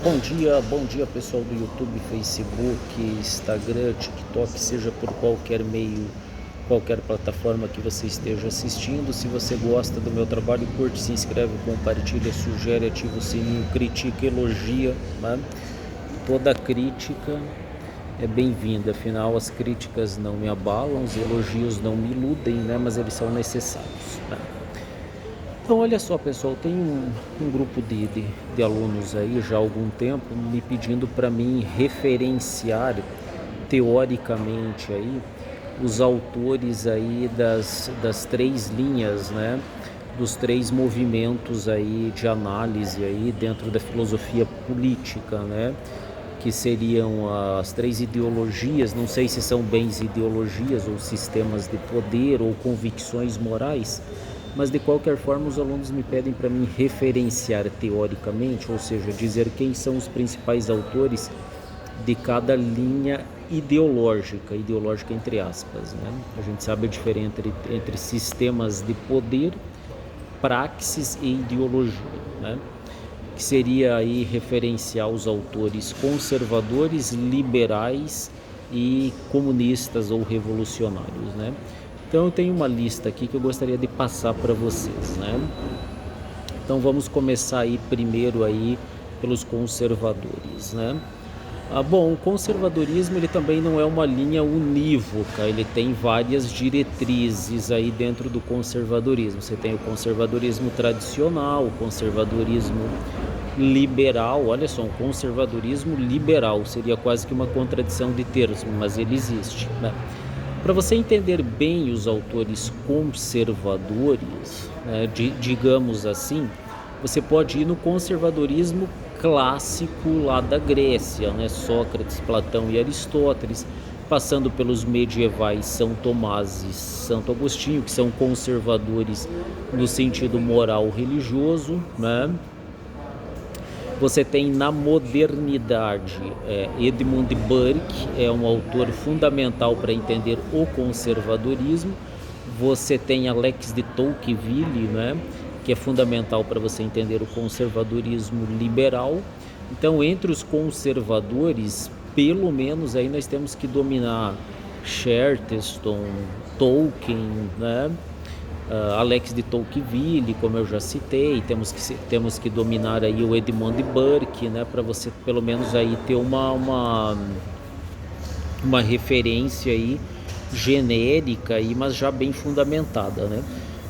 Bom dia pessoal do YouTube, Facebook, Instagram, TikTok, seja por qualquer meio, qualquer plataforma que você esteja assistindo. Se você gosta do meu trabalho, curte, se inscreve, compartilha, sugere, ativa o sininho, critica, elogia, né? Toda crítica é bem-vinda, afinal as críticas não me abalam, os elogios não me iludem, né? Mas eles são necessários, né? Então, olha só, pessoal, tem um grupo de alunos aí já há algum tempo me pedindo para mim referenciar teoricamente aí os autores aí das três linhas, né? Dos três movimentos aí de análise aí dentro da filosofia política, né? Que seriam as três ideologias, não sei se são bem ideologias ou sistemas de poder ou convicções morais, mas de qualquer forma os alunos me pedem para mim referenciar teoricamente, ou seja, dizer quem são os principais autores de cada linha ideológica entre aspas, né? A gente sabe a diferença entre sistemas de poder, praxis e ideologia, né? Que seria aí referenciar os autores conservadores, liberais e comunistas ou revolucionários, né? Então eu tenho uma lista aqui que eu gostaria de passar para vocês, né? Então vamos começar aí primeiro aí pelos conservadores, né? Bom, o conservadorismo ele também não é uma linha unívoca, ele tem várias diretrizes aí dentro do conservadorismo. Você tem o conservadorismo tradicional, o conservadorismo liberal. Olha só, um conservadorismo liberal seria quase que uma contradição de termos, mas ele existe, né? Para você entender bem os autores conservadores, né, digamos assim, você pode ir no conservadorismo clássico lá da Grécia, né? Sócrates, Platão e Aristóteles, passando pelos medievais São Tomás e Santo Agostinho, que são conservadores no sentido moral religioso, né? Você tem na modernidade Edmund Burke, é um autor fundamental para entender o conservadorismo. Você tem Alex de Tocqueville, né, que é fundamental para você entender o conservadorismo liberal. Então, entre os conservadores, pelo menos aí nós temos que dominar Chesterton, Tolkien, né? Alex de Tocqueville, como eu já citei, temos que dominar aí o Edmund Burke, né, para você pelo menos aí ter uma referência aí genérica aí, mas já bem fundamentada, né?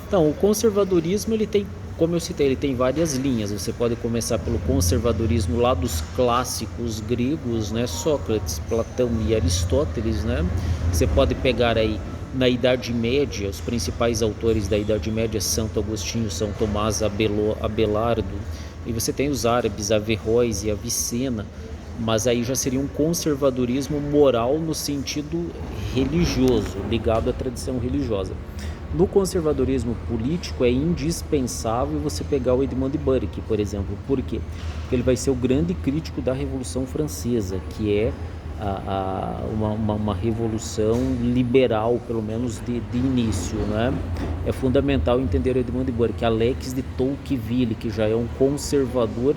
Então, o conservadorismo ele tem, como eu citei, ele tem várias linhas. Você pode começar pelo conservadorismo lá dos clássicos gregos, né, Sócrates, Platão e Aristóteles, né? Você pode pegar aí na Idade Média, os principais autores da Idade Média, Santo Agostinho, São Tomás, Abelardo, e você tem os árabes, Averroes e Avicena, mas aí já seria um conservadorismo moral no sentido religioso, ligado à tradição religiosa. No conservadorismo político é indispensável você pegar o Edmund Burke, por exemplo. Por quê? Porque ele vai ser o grande crítico da Revolução Francesa, que é uma revolução liberal, pelo menos de início, né? É fundamental entender o Edmund Burke. Alex de Tocqueville, que já é um conservador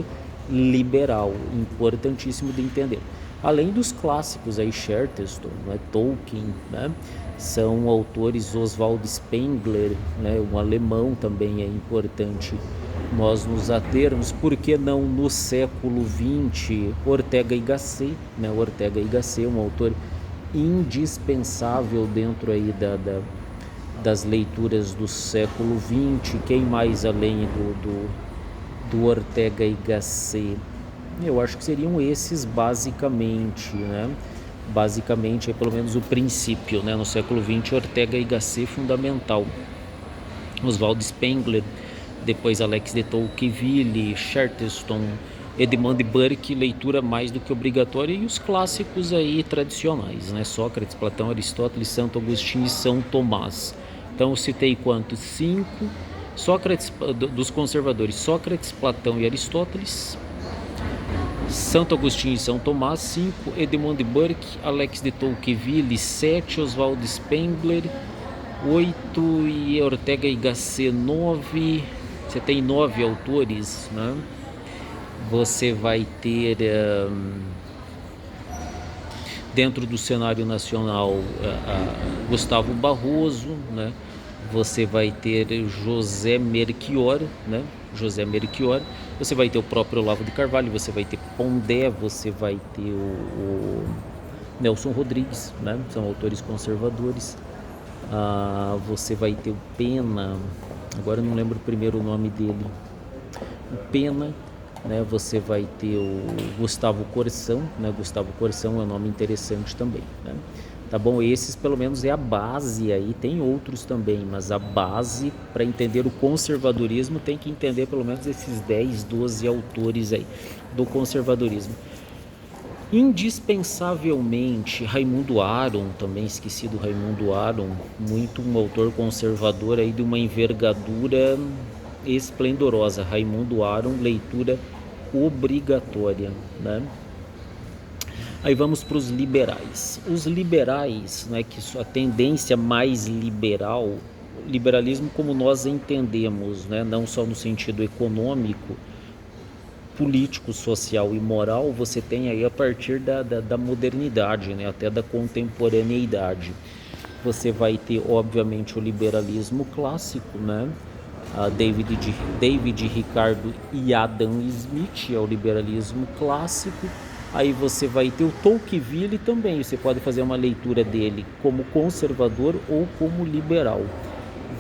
liberal, importantíssimo de entender. Além dos clássicos aí, Chesterton, né, Tolkien, né? São autores, Oswald Spengler, né, um alemão também é importante nós nos atermos. Por que não no século XX, Ortega y Gasset, né? Ortega y Gasset é um autor indispensável dentro aí das leituras do século XX. Quem mais além do Ortega y Gasset? Eu acho que seriam esses basicamente, né? Basicamente é pelo menos o princípio, né? No século XX, Ortega y Gasset fundamental. Oswald Spengler, depois Alex de Tocqueville, Chesterton, Edmund Burke, leitura mais do que obrigatória, e os clássicos aí tradicionais, né? Sócrates, Platão, Aristóteles, Santo Agostinho e São Tomás. Então eu citei quantos? 5. Sócrates, dos conservadores, Sócrates, Platão e Aristóteles, Santo Agostinho e São Tomás, 5, Edmund Burke, Alex de Tocqueville, 7, Oswald Spengler, 8 e Ortega y Gasset, 9. Você tem 9 autores, né? Você vai ter, dentro do cenário nacional, Gustavo Barroso, né? Você vai ter José Melchior, né? José Melchior. Você vai ter o próprio Olavo de Carvalho, você vai ter Pondé, você vai ter o Nelson Rodrigues, né? São autores conservadores. Você vai ter o Pena, agora eu não lembro o primeiro nome dele, o Pena, né? Você vai ter o Gustavo Corsão, né? Gustavo Corsão é um nome interessante também, né? Tá bom? Esses pelo menos é a base aí, tem outros também, mas a base para entender o conservadorismo tem que entender pelo menos esses 10, 12 autores aí do conservadorismo. Indispensavelmente, Raimundo Aron, também esqueci do Raimundo Aron, muito um autor conservador aí de uma envergadura esplendorosa. Raimundo Aron, leitura obrigatória, né? Aí vamos para os liberais. Os liberais, né, que a tendência mais liberal, liberalismo como nós entendemos, né, não só no sentido econômico, político, social e moral, você tem aí a partir da modernidade, né, até da contemporaneidade. Você vai ter, obviamente, o liberalismo clássico, né? David Ricardo e Adam Smith é o liberalismo clássico. Aí você vai ter o Tocqueville também, você pode fazer uma leitura dele como conservador ou como liberal.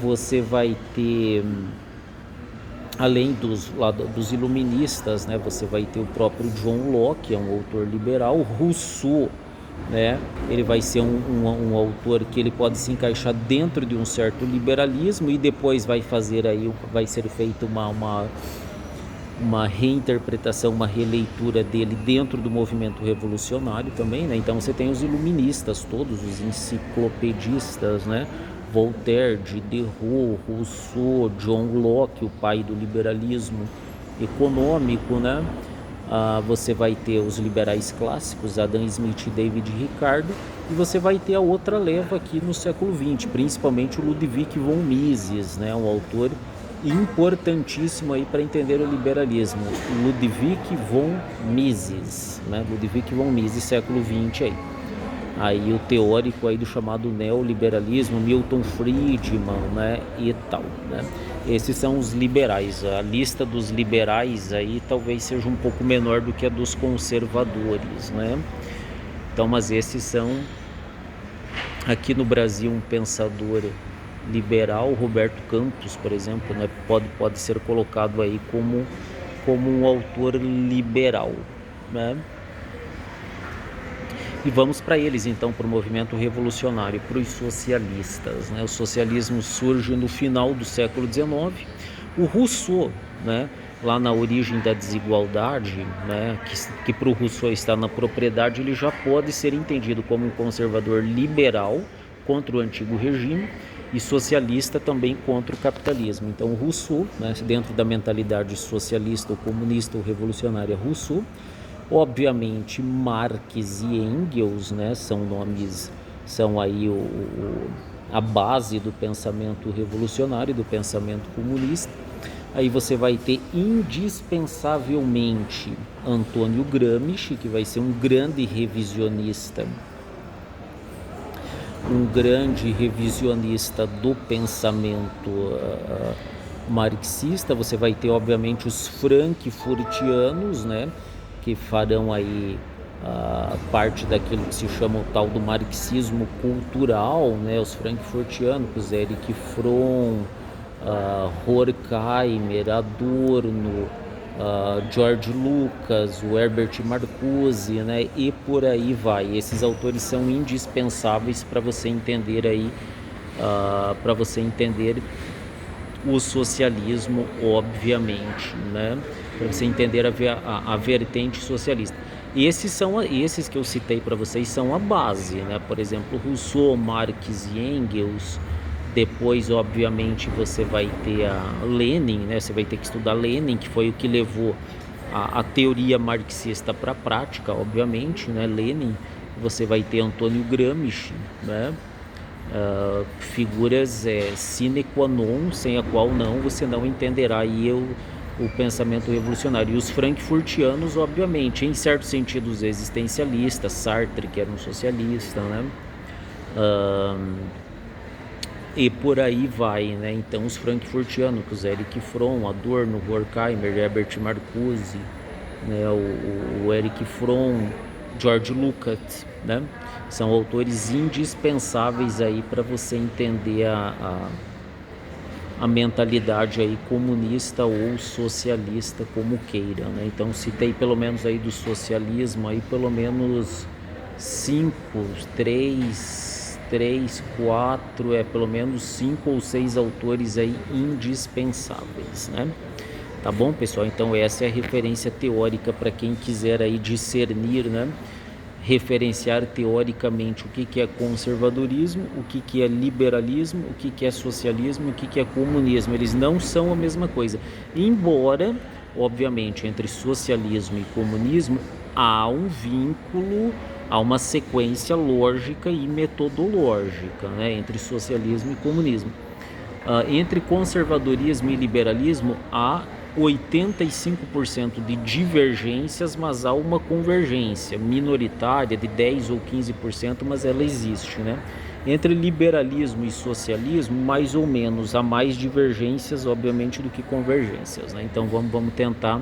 Você vai ter, além dos iluministas, né, você vai ter o próprio John Locke, é um autor liberal. Rousseau, né, ele vai ser um autor que ele pode se encaixar dentro de um certo liberalismo, e depois vai ser feita uma reinterpretação, uma releitura dele dentro do movimento revolucionário também, né? Então você tem os iluministas, todos os enciclopedistas, né? Voltaire, Diderot, Rousseau, John Locke, o pai do liberalismo econômico, né? Você vai ter os liberais clássicos, Adam Smith e David Ricardo, e você vai ter a outra leva aqui no século XX, principalmente o Ludwig von Mises, né? Um autor importantíssimo aí para entender o liberalismo, Ludwig von Mises, né? Ludwig von Mises, século XX aí o teórico aí do chamado neoliberalismo, Milton Friedman, né, e tal, né? Esses são os liberais. A lista dos liberais aí talvez seja um pouco menor do que a dos conservadores, né? Então, mas esses são, aqui no Brasil, um pensador liberal, Roberto Campos, por exemplo, né, pode ser colocado aí como um autor liberal, né? E vamos para eles então, para o movimento revolucionário, para os socialistas, né? O socialismo surge no final do século XIX. O Rousseau, né, lá na Origem da Desigualdade, né, que para o Rousseau está na propriedade, ele já pode ser entendido como um conservador liberal contra o antigo regime e socialista também contra o capitalismo. Então, Rousseau, né, dentro da mentalidade socialista ou comunista ou revolucionária, Rousseau. Obviamente, Marx e Engels, né, são aí a base do pensamento revolucionário, do pensamento comunista. Aí você vai ter indispensavelmente Antônio Gramsci, que vai ser um grande revisionista do pensamento marxista. Você vai ter, obviamente, os frankfurtianos, né, que farão aí parte daquilo que se chama o tal do marxismo cultural, né? Os frankfurtianos, Erich Fromm, Horkheimer, Adorno, George Lucas, o Herbert Marcuse, né? E por aí vai. Esses autores são indispensáveis para você entender aí, o socialismo, obviamente, né? Para você entender a vertente socialista. Esses que eu citei para vocês são a base, né? Por exemplo, Rousseau, Marx e Engels. Depois, obviamente, você vai ter a Lenin, né? Você vai ter que estudar Lenin, que foi o que levou a teoria marxista para a prática, obviamente, né? Lenin. Você vai ter Antônio Gramsci, né? Figuras sine qua non, sem a qual você não entenderá aí o pensamento revolucionário. E os frankfurtianos, obviamente, em certo sentido, os existencialistas, Sartre, que era um socialista, né? E por aí vai, né? Então, os frankfurtianos, os Erich Fromm, Adorno, Horkheimer, Herbert Marcuse, né? O Erich Fromm, George Lukács, né? São autores indispensáveis aí para você entender a mentalidade aí comunista ou socialista, como queira, né? Então citei pelo menos aí do socialismo aí pelo menos 5, 4, pelo menos 5 ou 6 autores aí indispensáveis, né? Tá bom, pessoal? Então essa é a referência teórica para quem quiser aí discernir, né? Referenciar teoricamente o que é conservadorismo, o que é liberalismo, o que é socialismo, o que é comunismo. Eles não são a mesma coisa. Embora, obviamente, entre socialismo e comunismo há um vínculo, há uma sequência lógica e metodológica, né, entre socialismo e comunismo. Entre conservadorismo e liberalismo há 85% de divergências, mas há uma convergência minoritária de 10 ou 15%, mas ela existe, né? Entre liberalismo e socialismo, mais ou menos, há mais divergências, obviamente, do que convergências, né? Então vamos tentar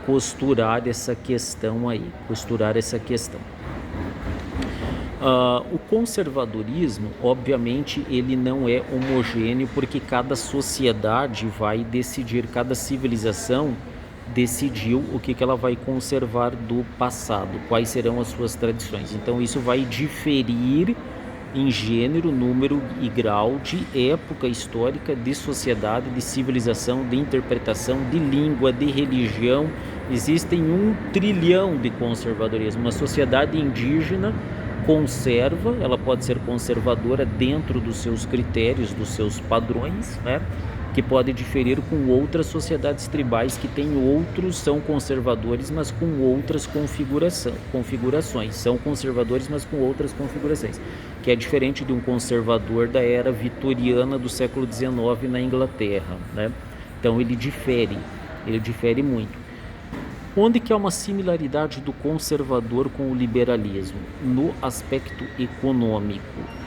costurar essa questão aí, O conservadorismo, obviamente, ele não é homogêneo, porque cada sociedade vai decidir, cada civilização decidiu o que ela vai conservar do passado, quais serão as suas tradições. Então isso vai diferir em gênero, número e grau de época histórica, de sociedade, de civilização, de interpretação, de língua, de religião. Existem 1 trilhão de conservadorismo. Uma sociedade indígena conserva, ela pode ser conservadora dentro dos seus critérios, dos seus padrões, né? Que pode diferir com outras sociedades tribais que são conservadores, mas com outras configurações, são conservadores, mas com outras configurações, que é diferente de um conservador da era vitoriana do século XIX na Inglaterra, né? Então ele difere muito. Onde que há uma similaridade do conservador com o liberalismo? No aspecto econômico,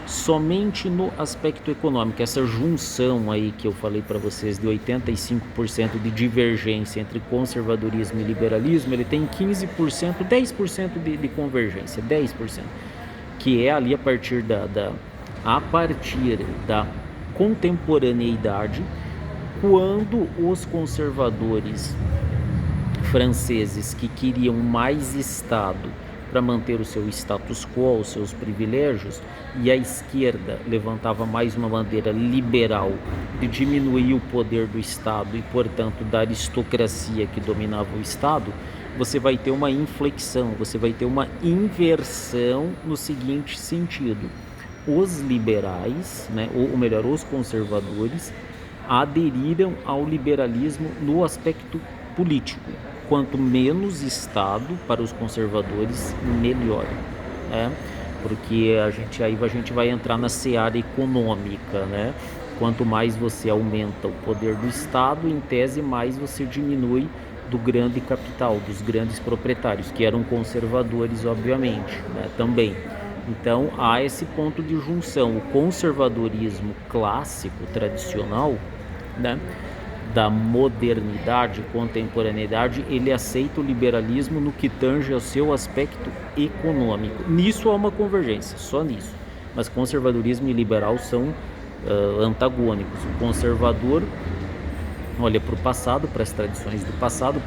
somente no aspecto econômico. Essa junção aí que eu falei para vocês de 85% de divergência entre conservadorismo e liberalismo, ele tem 15%, 10% de convergência, 10%, que é ali a partir da contemporaneidade, quando os conservadores franceses que queriam mais Estado para manter o seu status quo, os seus privilégios, e a esquerda levantava mais uma bandeira liberal de diminuir o poder do Estado e, portanto, da aristocracia que dominava o Estado, você vai ter uma inflexão, você vai ter uma inversão no seguinte sentido: os liberais, né, ou melhor, os conservadores, aderiram ao liberalismo no aspecto político. Quanto menos Estado para os conservadores, melhor, né? Porque a gente vai entrar na seara econômica, né? Quanto mais você aumenta o poder do Estado, em tese, mais você diminui do grande capital, dos grandes proprietários, que eram conservadores, obviamente, né? Também. Então há esse ponto de junção. O conservadorismo clássico, tradicional, né, da modernidade, contemporaneidade, ele aceita o liberalismo no que tange ao seu aspecto econômico. Nisso há uma convergência, só nisso. Mas conservadorismo e liberal são antagônicos. O conservador olha para o passado, para as tradições do passado,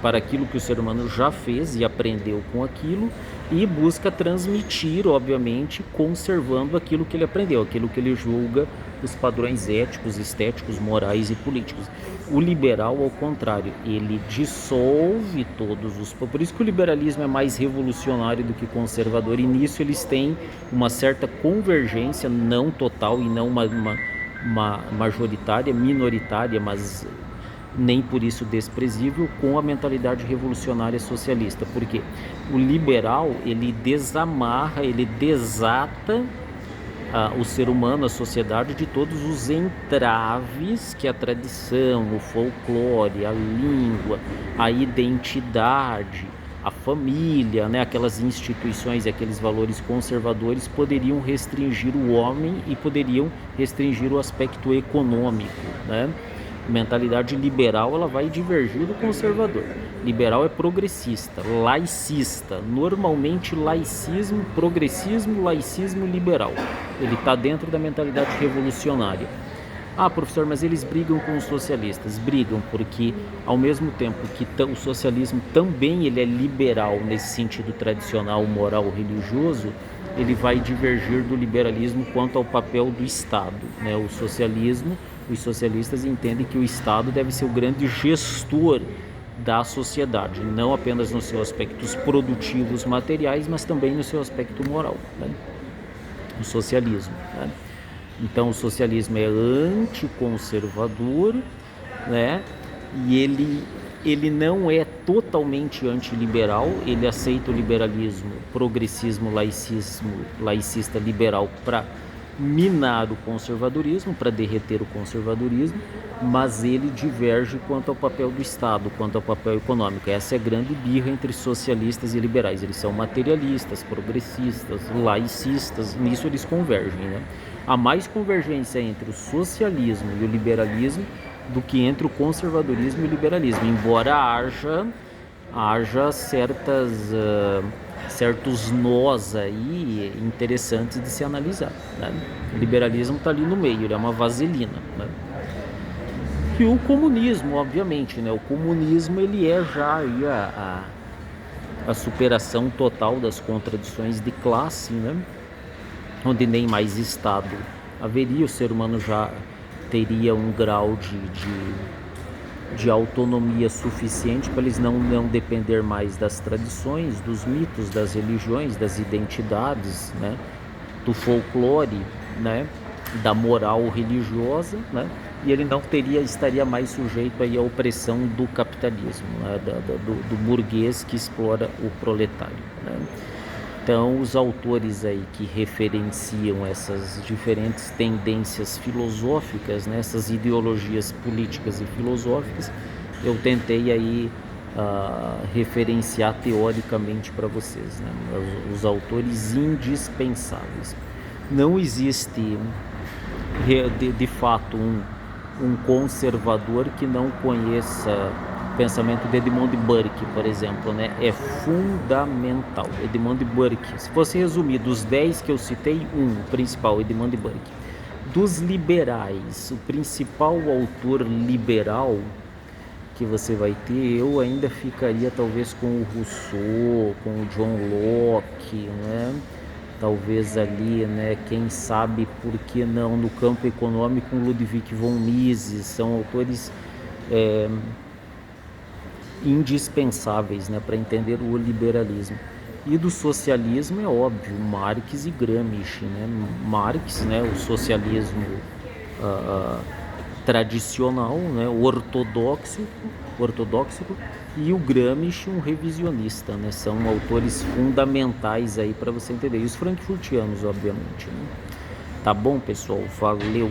para aquilo que o ser humano já fez e aprendeu com aquilo, e busca transmitir, obviamente, conservando aquilo que ele aprendeu, aquilo que ele julga os padrões éticos, estéticos, morais e políticos. O liberal, ao contrário, ele dissolve todos os... Por isso que o liberalismo é mais revolucionário do que conservador, e nisso eles têm uma certa convergência, não total e não uma majoritária, minoritária, mas nem por isso desprezível, com a mentalidade revolucionária socialista. Porque o liberal, ele desamarra, ele desata o ser humano, a sociedade, de todos os entraves que a tradição, o folclore, a língua, a identidade, a família, né, aquelas instituições e aqueles valores conservadores poderiam restringir o homem e poderiam restringir o aspecto econômico, né? Mentalidade liberal, ela vai divergir do conservador. Liberal é progressista, laicista. Normalmente laicismo, progressismo, laicismo liberal. Ele está dentro da mentalidade revolucionária. Ah, professor, mas eles brigam com os socialistas. Brigam porque, ao mesmo tempo que o socialismo também ele é liberal nesse sentido tradicional, moral, religioso, ele vai divergir do liberalismo quanto ao papel do Estado, né? O socialismo, os socialistas entendem que o Estado deve ser o grande gestor da sociedade, não apenas nos seus aspectos produtivos materiais, mas também no seu aspecto moral, né? O socialismo, né? Então o socialismo é anticonservador, né? E ele não é totalmente antiliberal, ele aceita o liberalismo, progressismo, laicista liberal para minar o conservadorismo, para derreter o conservadorismo, mas ele diverge quanto ao papel do Estado, quanto ao papel econômico. Essa é a grande birra entre socialistas e liberais. Eles são materialistas, progressistas, laicistas, nisso eles convergem, né? Há mais convergência entre o socialismo e o liberalismo do que entre o conservadorismo e o liberalismo, embora haja certos nós aí interessantes de se analisar, né? O liberalismo está ali no meio, ele é uma vaselina, né? E o comunismo, obviamente, né? O comunismo ele é já aí a superação total das contradições de classe, né? Onde nem mais Estado haveria, o ser humano já teria um grau de autonomia suficiente para eles não depender mais das tradições, dos mitos, das religiões, das identidades, né? Do folclore, né? Da moral religiosa, né? E ele não estaria mais sujeito aí à opressão do capitalismo, né? do burguês que explora o proletário, né? Então, os autores aí que referenciam essas diferentes tendências filosóficas, né, essas ideologias políticas e filosóficas, eu tentei aí referenciar teoricamente para vocês, né, os autores indispensáveis. Não existe, de fato, um conservador que não conheça o pensamento de Edmund Burke, por exemplo, né? É fundamental. Edmund Burke, se fosse resumir dos 10 que eu citei, o principal, Edmund Burke. Dos liberais, o principal autor liberal que você vai ter, eu ainda ficaria talvez com o Rousseau, com o John Locke, né? Talvez ali, né, quem sabe por que não, no campo econômico, Ludwig von Mises, são autores indispensáveis, né, para entender o liberalismo. E do socialismo é óbvio, Marx e Gramsci, né? Marx, né, o socialismo tradicional, né, ortodoxo, e o Gramsci, um revisionista, né? São autores fundamentais aí para você entender. E os frankfurtianos, obviamente, né? Tá bom, pessoal? Valeu!